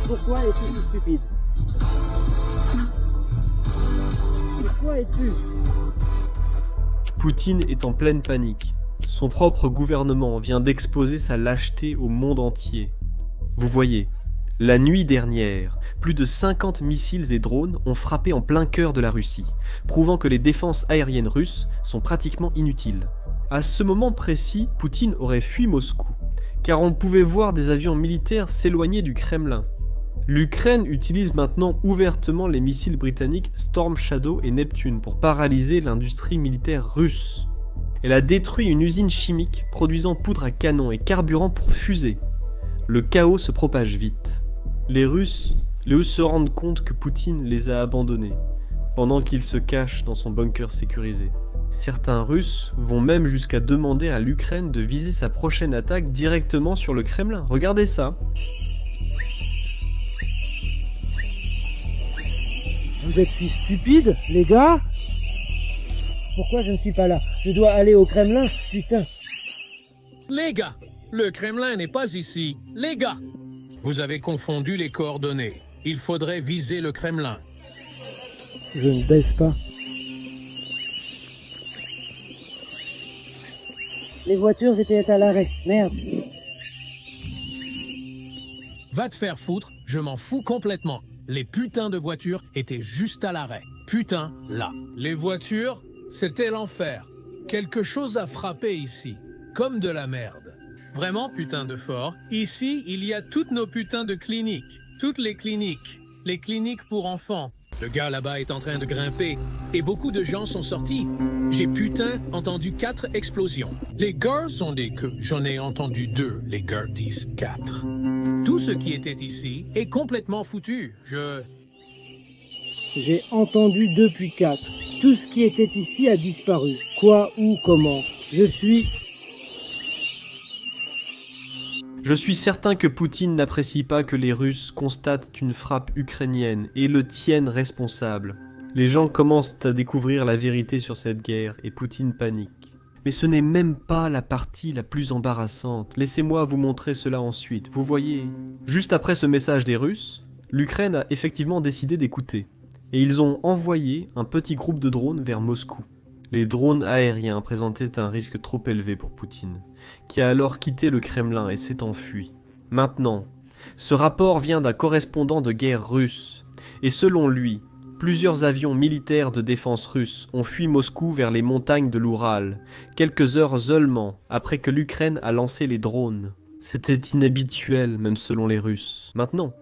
Pourquoi es-tu si stupide? Pourquoi es-tu? Poutine est en pleine panique. Son propre gouvernement vient d'exposer sa lâcheté au monde entier. Vous voyez, la nuit dernière, plus de 50 missiles et drones ont frappé en plein cœur de la Russie, prouvant que les défenses aériennes russes sont pratiquement inutiles. À ce moment précis, Poutine aurait fui Moscou, car on pouvait voir des avions militaires s'éloigner du Kremlin. L'Ukraine utilise maintenant ouvertement les missiles britanniques Storm Shadow et Neptune pour paralyser l'industrie militaire russe. Elle a détruit une usine chimique produisant poudre à canon et carburant pour fusées. Le chaos se propage vite. Les Russes se rendent compte que Poutine les a abandonnés, pendant qu'il se cache dans son bunker sécurisé. Certains Russes vont même jusqu'à demander à l'Ukraine de viser sa prochaine attaque directement sur le Kremlin. Regardez ça. Vous êtes si stupides, les gars? Pourquoi je ne suis pas là? Je dois aller au Kremlin, putain. Les gars, le Kremlin n'est pas ici. Les gars, vous avez confondu les coordonnées. Il faudrait viser le Kremlin. Je ne baisse pas. Les voitures étaient à l'arrêt, merde. Va te faire foutre, je m'en fous complètement. Les putains de voitures étaient juste à l'arrêt. Putain, là. Les voitures, c'était l'enfer. Quelque chose a frappé ici. Comme de la merde. Vraiment putain de fort. Ici, il y a toutes nos putains de cliniques. Toutes les cliniques. Les cliniques pour enfants. Le gars là-bas est en train de grimper. Et beaucoup de gens sont sortis. J'ai putain entendu 4 explosions. Les gars ont des queues. J'en ai entendu 2. Les gars disent 4. Tout ce qui était ici est complètement foutu. J'ai entendu 2 puis 4. Tout ce qui était ici a disparu. Quoi, où, comment? Je suis certain que Poutine n'apprécie pas que les Russes constatent une frappe ukrainienne et le tiennent responsable. Les gens commencent à découvrir la vérité sur cette guerre et Poutine panique. Mais ce n'est même pas la partie la plus embarrassante. Laissez-moi vous montrer cela ensuite. Vous voyez, juste après ce message des Russes, l'Ukraine a effectivement décidé d'écouter. Et ils ont envoyé un petit groupe de drones vers Moscou. Les drones aériens présentaient un risque trop élevé pour Poutine, qui a alors quitté le Kremlin et s'est enfui. Maintenant, ce rapport vient d'un correspondant de guerre russe, et selon lui, plusieurs avions militaires de défense russes ont fui Moscou vers les montagnes de l'Oural, quelques heures seulement après que l'Ukraine a lancé les drones. C'était inhabituel, même selon les Russes. Maintenant,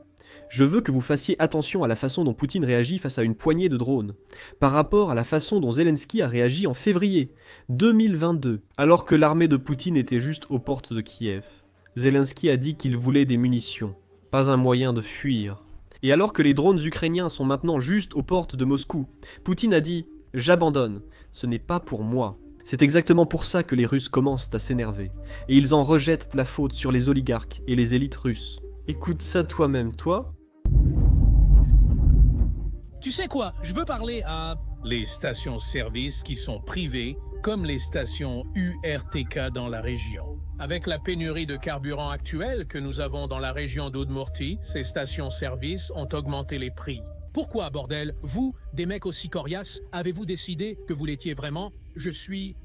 je veux que vous fassiez attention à la façon dont Poutine réagit face à une poignée de drones, par rapport à la façon dont Zelensky a réagi en février 2022, alors que l'armée de Poutine était juste aux portes de Kiev. Zelensky a dit qu'il voulait des munitions, pas un moyen de fuir. Et alors que les drones ukrainiens sont maintenant juste aux portes de Moscou, Poutine a dit « J'abandonne, ce n'est pas pour moi ». C'est exactement pour ça que les Russes commencent à s'énerver, et ils en rejettent la faute sur les oligarques et les élites russes. Écoute ça toi-même, toi. Tu sais quoi, je veux parler à les stations-service qui sont privées, comme les stations URTK dans la région. Avec la pénurie de carburant actuelle que nous avons dans la région d'Udmurtie, ces stations-service ont augmenté les prix. Pourquoi, bordel, vous, des mecs aussi coriaces, avez-vous décidé que vous l'étiez vraiment? Je suis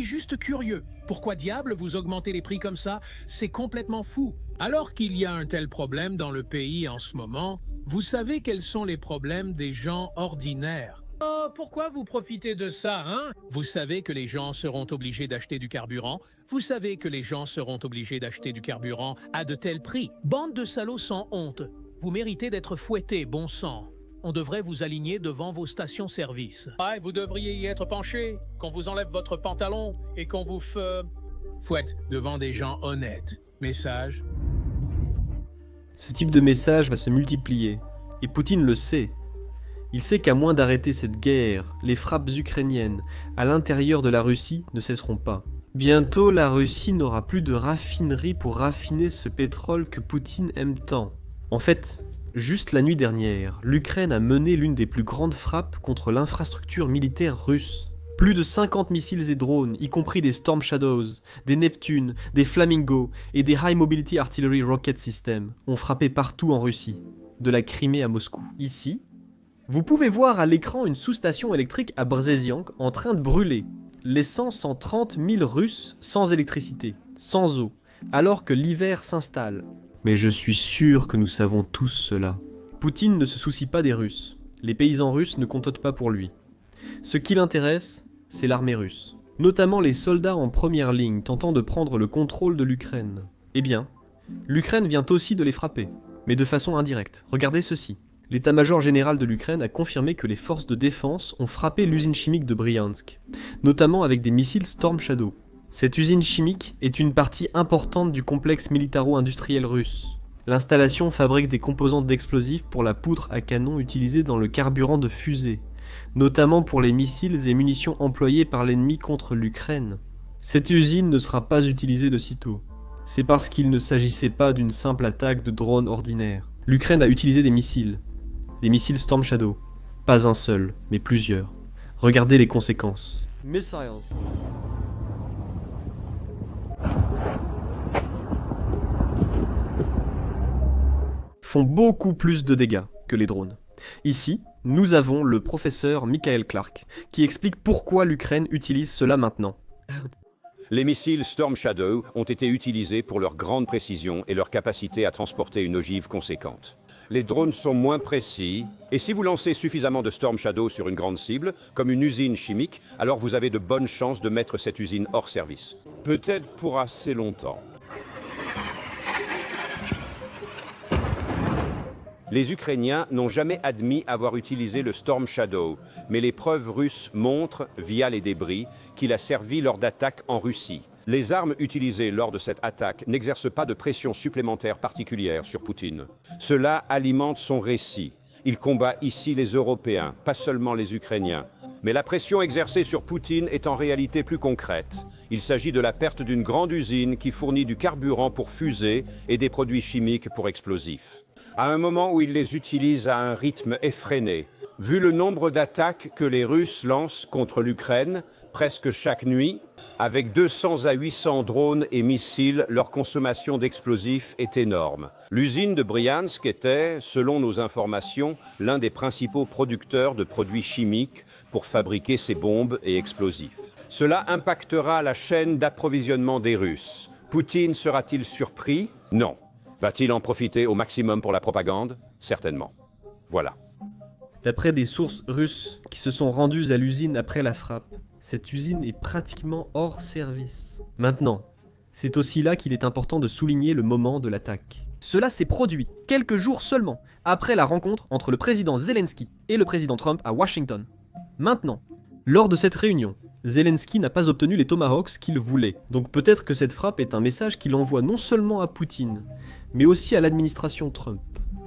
juste curieux. Pourquoi diable vous augmentez les prix comme ça? C'est complètement fou. Alors qu'il y a un tel problème dans le pays en ce moment, vous savez quels sont les problèmes des gens ordinaires. Oh, pourquoi vous profitez de ça, hein? Vous savez que les gens seront obligés d'acheter du carburant. Vous savez que les gens seront obligés d'acheter du carburant à de tels prix. Bande de salauds sans honte. Vous méritez d'être fouettés, bon sang. On devrait vous aligner devant vos stations-service. Ouais, vous devriez y être penché, qu'on vous enlève votre pantalon et qu'on vous fouette devant des gens honnêtes. Message. Ce type de message va se multiplier, et Poutine le sait. Il sait qu'à moins d'arrêter cette guerre, les frappes ukrainiennes à l'intérieur de la Russie ne cesseront pas. Bientôt, la Russie n'aura plus de raffinerie pour raffiner ce pétrole que Poutine aime tant. En fait, juste la nuit dernière, l'Ukraine a mené l'une des plus grandes frappes contre l'infrastructure militaire russe. Plus de 50 missiles et drones, y compris des Storm Shadows, des Neptune, des Flamingo et des High Mobility Artillery Rocket System, ont frappé partout en Russie, de la Crimée à Moscou. Ici, vous pouvez voir à l'écran une sous-station électrique à Brzeziank en train de brûler, laissant 130 000 Russes sans électricité, sans eau, alors que l'hiver s'installe. Mais je suis sûr que nous savons tous cela. Poutine ne se soucie pas des Russes. Les paysans russes ne comptent pas pour lui. Ce qui l'intéresse, c'est l'armée russe. Notamment les soldats en première ligne tentant de prendre le contrôle de l'Ukraine. Eh bien, l'Ukraine vient aussi de les frapper, mais de façon indirecte. Regardez ceci. L'état-major général de l'Ukraine a confirmé que les forces de défense ont frappé l'usine chimique de Bryansk, notamment avec des missiles Storm Shadow. Cette usine chimique est une partie importante du complexe militaro-industriel russe. L'installation fabrique des composants d'explosifs pour la poudre à canon utilisée dans le carburant de fusées, notamment pour les missiles et munitions employés par l'ennemi contre l'Ukraine. Cette usine ne sera pas utilisée de sitôt. C'est parce qu'il ne s'agissait pas d'une simple attaque de drones ordinaire. L'Ukraine a utilisé des missiles Storm Shadow. Pas un seul, mais plusieurs. Regardez les conséquences. Missiles. Font beaucoup plus de dégâts que les drones. Ici, nous avons le professeur Michael Clark, qui explique pourquoi l'Ukraine utilise cela maintenant. Les missiles Storm Shadow ont été utilisés pour leur grande précision et leur capacité à transporter une ogive conséquente. Les drones sont moins précis, et si vous lancez suffisamment de Storm Shadow sur une grande cible, comme une usine chimique, alors vous avez de bonnes chances de mettre cette usine hors service. Peut-être pour assez longtemps. Les Ukrainiens n'ont jamais admis avoir utilisé le Storm Shadow, mais les preuves russes montrent, via les débris, qu'il a servi lors d'attaques en Russie. Les armes utilisées lors de cette attaque n'exercent pas de pression supplémentaire particulière sur Poutine. Cela alimente son récit. Il combat ici les Européens, pas seulement les Ukrainiens. Mais la pression exercée sur Poutine est en réalité plus concrète. Il s'agit de la perte d'une grande usine qui fournit du carburant pour fusées et des produits chimiques pour explosifs. À un moment où il les utilise à un rythme effréné. Vu le nombre d'attaques que les Russes lancent contre l'Ukraine, presque chaque nuit, avec 200 à 800 drones et missiles, leur consommation d'explosifs est énorme. L'usine de Bryansk était, selon nos informations, l'un des principaux producteurs de produits chimiques pour fabriquer ces bombes et explosifs. Cela impactera la chaîne d'approvisionnement des Russes. Poutine sera-t-il surpris? Non. Va-t-il en profiter au maximum pour la propagande? Certainement. Voilà. D'après des sources russes qui se sont rendues à l'usine après la frappe, cette usine est pratiquement hors service. Maintenant, c'est aussi là qu'il est important de souligner le moment de l'attaque. Cela s'est produit quelques jours seulement après la rencontre entre le président Zelensky et le président Trump à Washington. Maintenant, lors de cette réunion, Zelensky n'a pas obtenu les Tomahawks qu'il voulait. Donc peut-être que cette frappe est un message qu'il envoie non seulement à Poutine, mais aussi à l'administration Trump,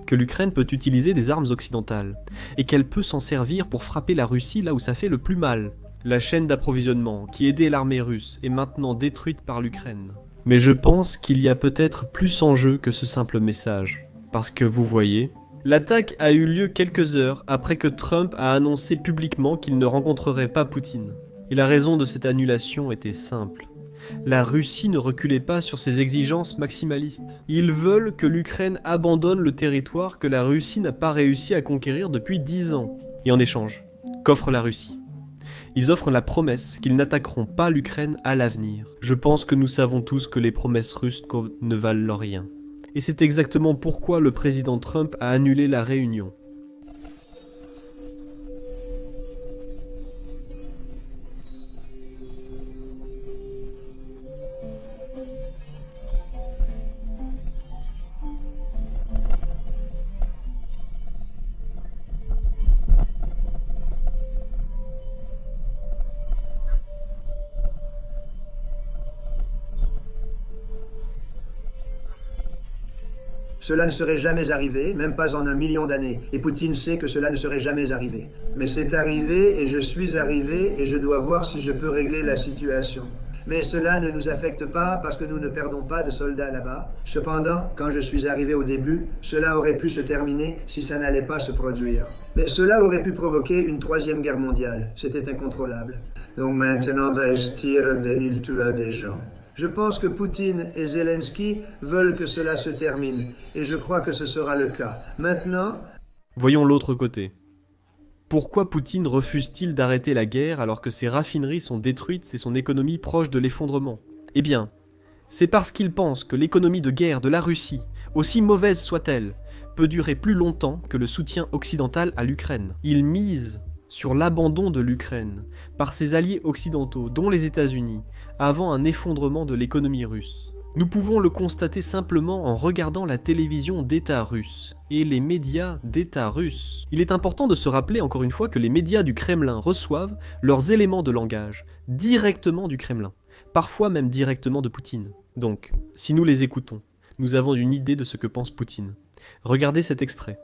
que l'Ukraine peut utiliser des armes occidentales, et qu'elle peut s'en servir pour frapper la Russie là où ça fait le plus mal. La chaîne d'approvisionnement qui aidait l'armée russe est maintenant détruite par l'Ukraine. Mais je pense qu'il y a peut-être plus en jeu que ce simple message. Parce que vous voyez, l'attaque a eu lieu quelques heures après que Trump a annoncé publiquement qu'il ne rencontrerait pas Poutine. Et la raison de cette annulation était simple. La Russie ne reculait pas sur ses exigences maximalistes. Ils veulent que l'Ukraine abandonne le territoire que la Russie n'a pas réussi à conquérir depuis 10 ans. Et en échange, qu'offre la Russie? Ils offrent la promesse qu'ils n'attaqueront pas l'Ukraine à l'avenir. Je pense que nous savons tous que les promesses russes ne valent rien. Et c'est exactement pourquoi le président Trump a annulé la réunion. Cela ne serait jamais arrivé, même pas en 1 million d'années. Et Poutine sait que cela ne serait jamais arrivé. Mais c'est arrivé, et je suis arrivé, et je dois voir si je peux régler la situation. Mais cela ne nous affecte pas parce que nous ne perdons pas de soldats là-bas. Cependant, quand je suis arrivé au début, cela aurait pu se terminer si ça n'allait pas se produire. Mais cela aurait pu provoquer une troisième guerre mondiale. C'était incontrôlable. Donc maintenant, il tue des gens. Je pense que Poutine et Zelensky veulent que cela se termine. Et je crois que ce sera le cas. Maintenant... Voyons l'autre côté. Pourquoi Poutine refuse-t-il d'arrêter la guerre alors que ses raffineries sont détruites et son économie proche de l'effondrement? Eh bien, c'est parce qu'il pense que l'économie de guerre de la Russie, aussi mauvaise soit-elle, peut durer plus longtemps que le soutien occidental à l'Ukraine. Il mise sur l'abandon de l'Ukraine par ses alliés occidentaux, dont les États-Unis, avant un effondrement de l'économie russe. Nous pouvons le constater simplement en regardant la télévision d'État russe et les médias d'État russes. Il est important de se rappeler encore une fois que les médias du Kremlin reçoivent leurs éléments de langage directement du Kremlin, parfois même directement de Poutine. Donc, si nous les écoutons, nous avons une idée de ce que pense Poutine. Regardez cet extrait.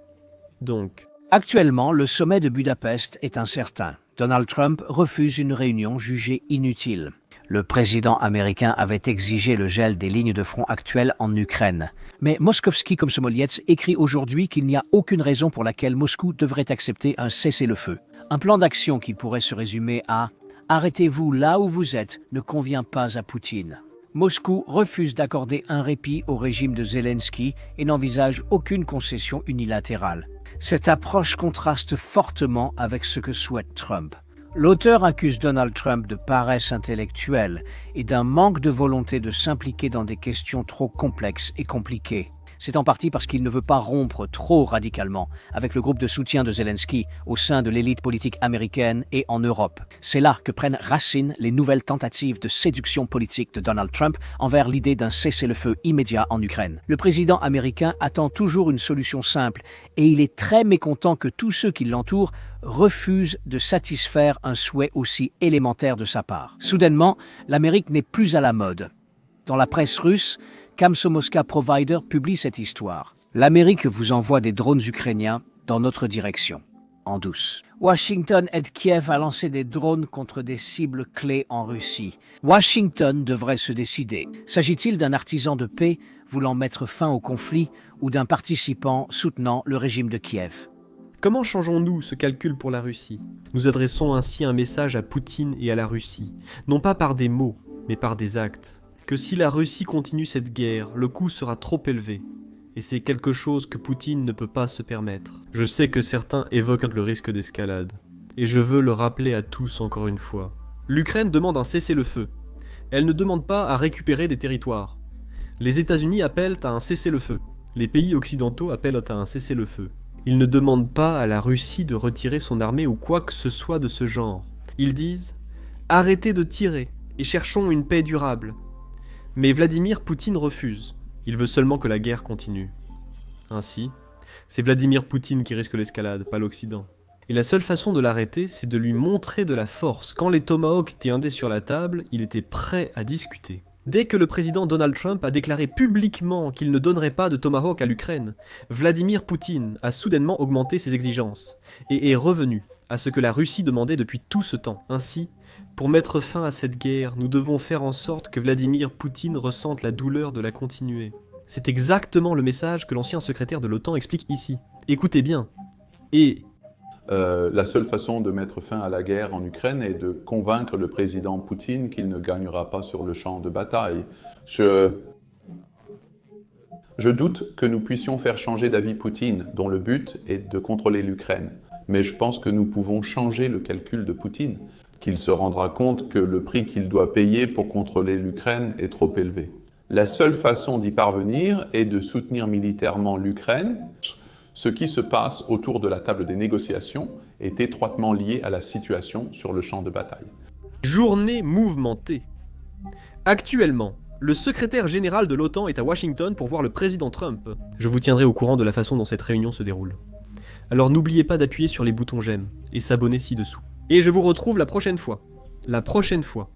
Donc... Actuellement, le sommet de Budapest est incertain. Donald Trump refuse une réunion jugée inutile. Le président américain avait exigé le gel des lignes de front actuelles en Ukraine. Mais Moskovski Komsomolets écrit aujourd'hui qu'il n'y a aucune raison pour laquelle Moscou devrait accepter un cessez-le-feu. Un plan d'action qui pourrait se résumer à « Arrêtez-vous là où vous êtes ne convient pas à Poutine ». Moscou refuse d'accorder un répit au régime de Zelensky et n'envisage aucune concession unilatérale. Cette approche contraste fortement avec ce que souhaite Trump. L'auteur accuse Donald Trump de paresse intellectuelle et d'un manque de volonté de s'impliquer dans des questions trop complexes et compliquées. C'est en partie parce qu'il ne veut pas rompre trop radicalement avec le groupe de soutien de Zelensky au sein de l'élite politique américaine et en Europe. C'est là que prennent racine les nouvelles tentatives de séduction politique de Donald Trump envers l'idée d'un cessez-le-feu immédiat en Ukraine. Le président américain attend toujours une solution simple et il est très mécontent que tous ceux qui l'entourent refusent de satisfaire un souhait aussi élémentaire de sa part. Soudainement, l'Amérique n'est plus à la mode. Dans la presse russe, Komsomolska Provider publie cette histoire. L'Amérique vous envoie des drones ukrainiens dans notre direction, en douce. Washington aide Kiev à lancer des drones contre des cibles clés en Russie. Washington devrait se décider. S'agit-il d'un artisan de paix voulant mettre fin au conflit ou d'un participant soutenant le régime de Kiev? Comment changeons-nous ce calcul pour la Russie? Nous adressons ainsi un message à Poutine et à la Russie, non pas par des mots, mais par des actes. Que si la Russie continue cette guerre, le coût sera trop élevé. Et c'est quelque chose que Poutine ne peut pas se permettre. Je sais que certains évoquent le risque d'escalade. Et je veux le rappeler à tous encore une fois. L'Ukraine demande un cessez-le-feu. Elle ne demande pas à récupérer des territoires. Les États-Unis appellent à un cessez-le-feu. Les pays occidentaux appellent à un cessez-le-feu. Ils ne demandent pas à la Russie de retirer son armée ou quoi que ce soit de ce genre. Ils disent « Arrêtez de tirer et cherchons une paix durable ». Mais Vladimir Poutine refuse. Il veut seulement que la guerre continue. Ainsi, c'est Vladimir Poutine qui risque l'escalade, pas l'Occident. Et la seule façon de l'arrêter, c'est de lui montrer de la force. Quand les tomahawks tiendaient sur la table, il était prêt à discuter. Dès que le président Donald Trump a déclaré publiquement qu'il ne donnerait pas de tomahawk à l'Ukraine, Vladimir Poutine a soudainement augmenté ses exigences et est revenu à ce que la Russie demandait depuis tout ce temps. Ainsi, pour mettre fin à cette guerre, nous devons faire en sorte que Vladimir Poutine ressente la douleur de la continuer. C'est exactement le message que l'ancien secrétaire de l'OTAN explique ici. Écoutez bien. Et... la seule façon de mettre fin à la guerre en Ukraine est de convaincre le président Poutine qu'il ne gagnera pas sur le champ de bataille. Je doute que nous puissions faire changer d'avis Poutine, dont le but est de contrôler l'Ukraine. Mais je pense que nous pouvons changer le calcul de Poutine, qu'il se rendra compte que le prix qu'il doit payer pour contrôler l'Ukraine est trop élevé. La seule façon d'y parvenir est de soutenir militairement l'Ukraine. Ce qui se passe autour de la table des négociations est étroitement lié à la situation sur le champ de bataille. Journée mouvementée. Actuellement, le secrétaire général de l'OTAN est à Washington pour voir le président Trump. Je vous tiendrai au courant de la façon dont cette réunion se déroule. Alors n'oubliez pas d'appuyer sur les boutons j'aime et s'abonner ci-dessous. Et je vous retrouve la prochaine fois. La prochaine fois.